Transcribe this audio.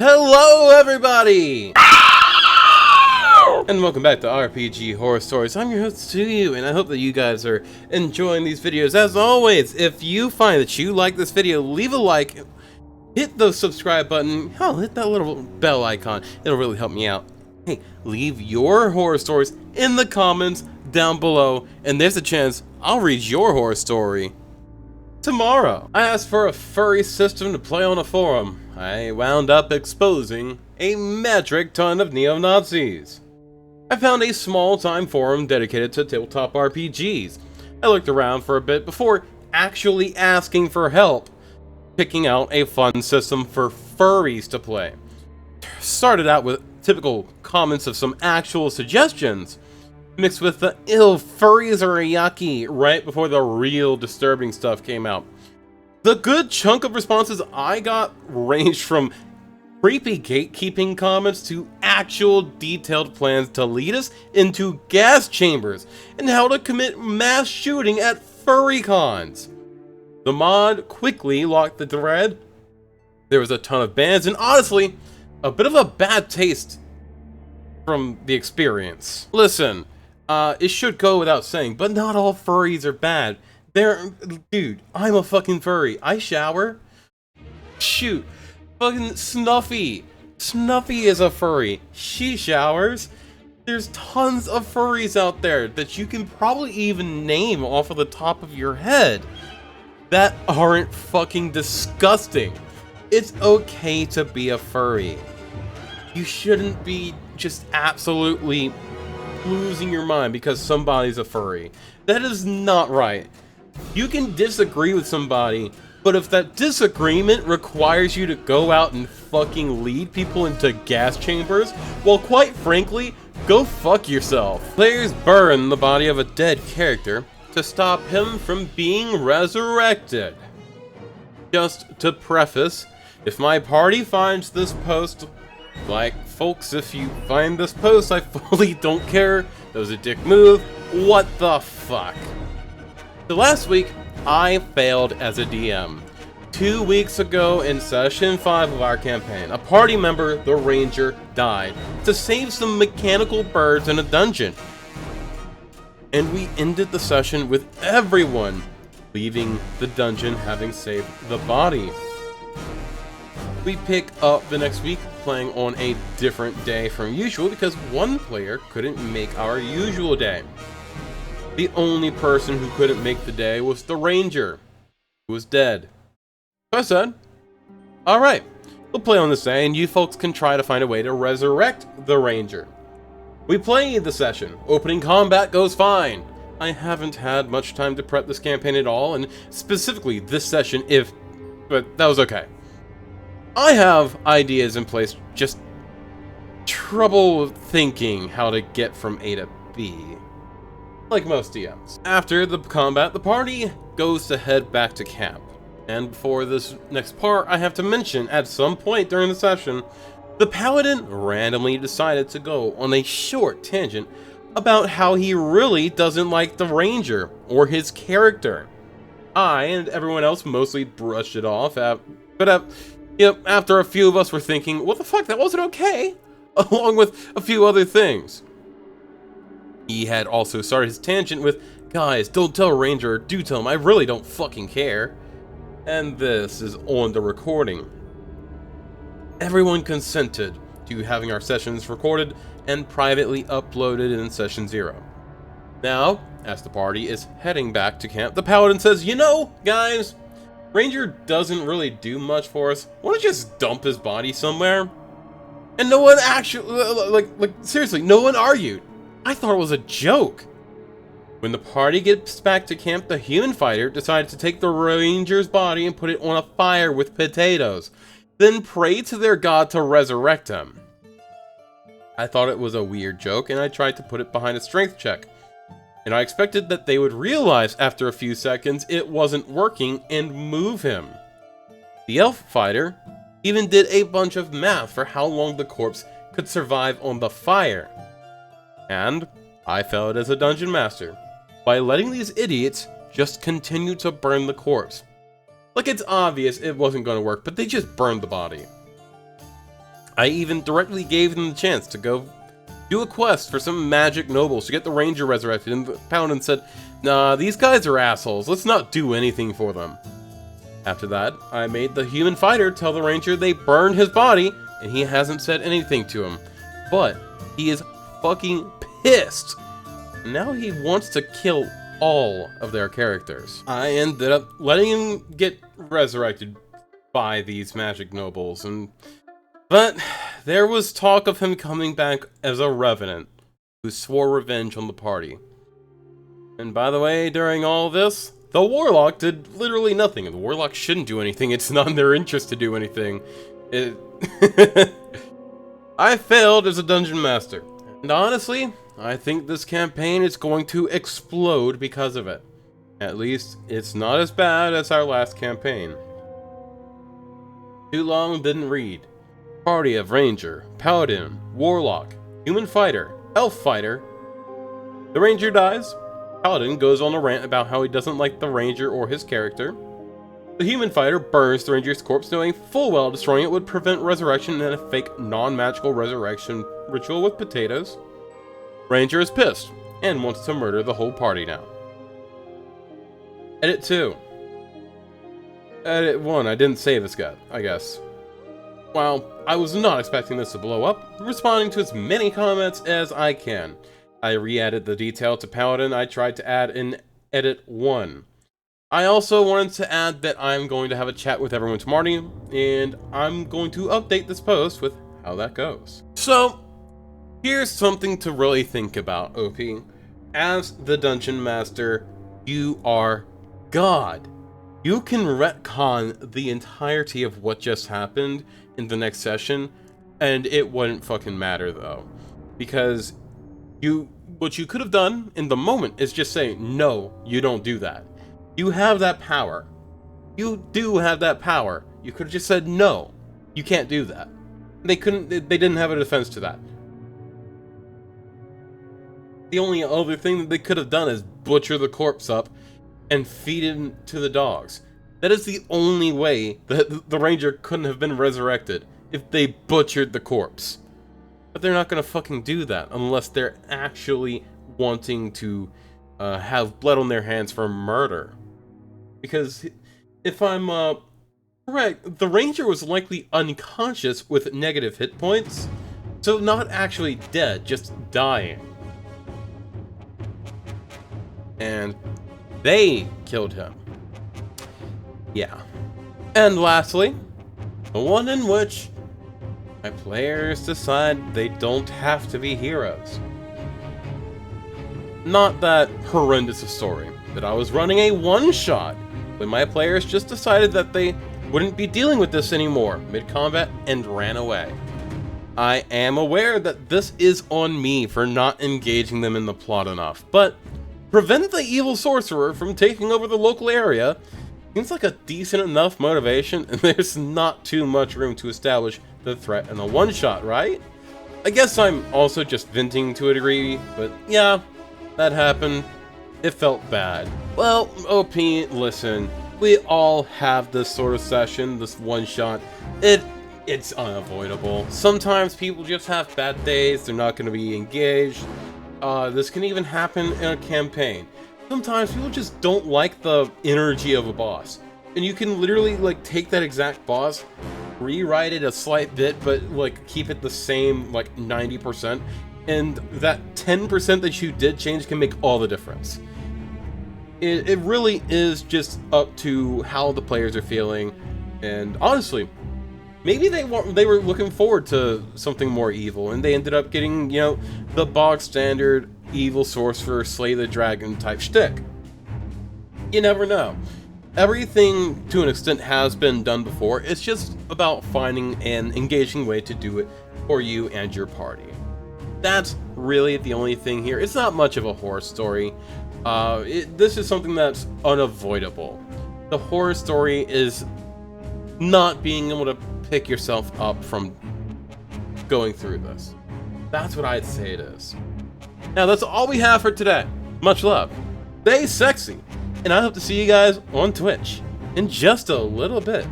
Hello everybody! And welcome back to RPG Horror Stories. I'm your host Tsuyu, and I hope that you guys are enjoying these videos. As always, if you find that you like this video, leave a like, hit the subscribe button, hell, hit that little bell icon. It'll really help me out. Hey, leave your horror stories in the comments down below, and there's a chance I'll read your horror story tomorrow. I asked for a furry system to play on a forum. I wound up exposing a metric ton of neo-Nazis. I found a small-time forum dedicated to tabletop RPGs. I looked around for a bit before actually asking for help, picking out a fun system for furries to play. Started out with typical comments of some actual suggestions, mixed with the furries are yucky right before the real disturbing stuff came out. The good chunk of responses I got ranged from creepy gatekeeping comments to actual detailed plans to lead us into gas chambers and how to commit mass shooting at furry cons. The mod quickly locked the thread. There was a ton of bans and honestly, a bit of a bad taste from the experience. Listen, it should go without saying, but not all furries are bad. Dude, I'm a fucking furry. I shower. Shoot. Fucking Snuffy. Snuffy is a furry. She showers. There's tons of furries out there that you can probably even name off of the top of your head that aren't fucking disgusting. It's okay to be a furry. You shouldn't be just absolutely losing your mind because somebody's a furry. That is not right. You can disagree with somebody, but if that disagreement requires you to go out and fucking lead people into gas chambers, well, quite frankly, go fuck yourself. Players burn the body of a dead character to stop him from being resurrected. Just to preface, if my party finds this post, like, folks, if you find this post, I fully don't care. That was a dick move. What the fuck? So last week, I failed as a DM. 2 weeks ago in session 5 of our campaign, a party member, the Ranger, died to save some mechanical birds in a dungeon. And we ended the session with everyone leaving the dungeon having saved the body. We pick up the next week playing on a different day from usual because one player couldn't make our usual day. The only person who couldn't make the day was the Ranger, who was dead. So I said, alright, we'll play on this day and you folks can try to find a way to resurrect the Ranger. We played the session. Opening combat goes fine. I haven't had much time to prep this campaign at all, and specifically this session but that was okay. I have ideas in place, just trouble thinking how to get from A to B. Like most DMs. After the combat, the party goes to head back to camp. And before this next part, I have to mention, at some point during the session, the Paladin randomly decided to go on a short tangent about how he really doesn't like the Ranger, or his character. I and everyone else mostly brushed it off, after a few of us were thinking, what the fuck, that wasn't okay, along with a few other things. He had also started his tangent with, guys, don't tell Ranger, or do tell him, I really don't fucking care. And this is on the recording. Everyone consented to having our sessions recorded and privately uploaded in session 0. Now, as the party is heading back to camp, the Paladin says, you know, guys, Ranger doesn't really do much for us. Why don't you just dump his body somewhere? And no one actually, seriously, no one argued. I thought it was a joke. When the party gets back to camp, the human fighter decided to take the Ranger's body and put it on a fire with potatoes, then pray to their god to resurrect him. I thought it was a weird joke, and I tried to put it behind a strength check. And I expected that they would realize after a few seconds it wasn't working and move him. The elf fighter even did a bunch of math for how long the corpse could survive on the fire. And I failed as a dungeon master by letting these idiots just continue to burn the corpse. Like, it's obvious it wasn't going to work, but they just burned the body. I even directly gave them the chance to go do a quest for some magic nobles to get the ranger resurrected, and Paladin said, "Nah, these guys are assholes, let's not do anything for them." After that, I made the human fighter tell the ranger they burned his body, and he hasn't said anything to him. But he is fucking pissed. Now he wants to kill all of their characters. I ended up letting him get resurrected by these magic nobles, but there was talk of him coming back as a revenant who swore revenge on the party. And by the way, during all this, the warlock did literally nothing. The warlock shouldn't do anything. It's not in their interest to do anything. I failed as a dungeon master. And honestly, I think this campaign is going to explode because of it. At least, it's not as bad as our last campaign. Too long didn't read. Party of Ranger, Paladin, Warlock, Human Fighter, Elf Fighter. The Ranger dies. Paladin goes on a rant about how he doesn't like the Ranger or his character. The Human Fighter burns the Ranger's corpse, knowing full well destroying it would prevent resurrection in a fake non-magical resurrection ritual with potatoes. Ranger is pissed and wants to murder the whole party now. Edit 2. Edit 1, I didn't save this guy, I guess. While I was not expecting this to blow up, responding to as many comments as I can. I re-added the detail to Paladin I tried to add in Edit 1. I also wanted to add that I'm going to have a chat with everyone tomorrow, and I'm going to update this post with how that goes. So, here's something to really think about, OP. As the Dungeon Master, you are God. You can retcon the entirety of what just happened in the next session, and it wouldn't fucking matter though. Because what you could have done in the moment is just say, no, you don't do that. You have that power. You do have that power. You could have just said, no, you can't do that. They didn't have a defense to that. The only other thing that they could have done is butcher the corpse up and feed it to the dogs. That is the only way that the Ranger couldn't have been resurrected, if they butchered the corpse. But they're not gonna fucking do that unless they're actually wanting to have blood on their hands for murder. Because if I'm correct, the Ranger was likely unconscious with negative hit points, so not actually dead, just dying. And they killed him. Yeah. And lastly, the one in which my players decide they don't have to be heroes. Not that horrendous a story, that I was running a one-shot when my players just decided that they wouldn't be dealing with this anymore mid-combat and ran away. I am aware that this is on me for not engaging them in the plot enough, but prevent the evil sorcerer from taking over the local area seems like a decent enough motivation, and there's not too much room to establish the threat in a one-shot, right? I guess I'm also just venting to a degree, but yeah, that happened. It felt bad. Well, OP, listen, we all have this sort of session, this one-shot. It's unavoidable. Sometimes people just have bad days, they're not going to be engaged. This can even happen in a campaign. Sometimes people just don't like the energy of a boss. And you can literally, like, take that exact boss, rewrite it a slight bit, but, like, keep it the same, like, 90%. And that 10% that you did change can make all the difference. It really is just up to how the players are feeling. And honestly, maybe they were looking forward to something more evil, and they ended up getting, you know, the bog standard evil sorcerer, slay the dragon type shtick. You never know. Everything, to an extent, has been done before. It's just about finding an engaging way to do it for you and your party. That's really the only thing here. It's not much of a horror story. This is something that's unavoidable. The horror story is not being able to pick yourself up from going through this. That's what I'd say it is. Now, that's all we have for today. Much love. Stay sexy. And I hope to see you guys on Twitch in just a little bit.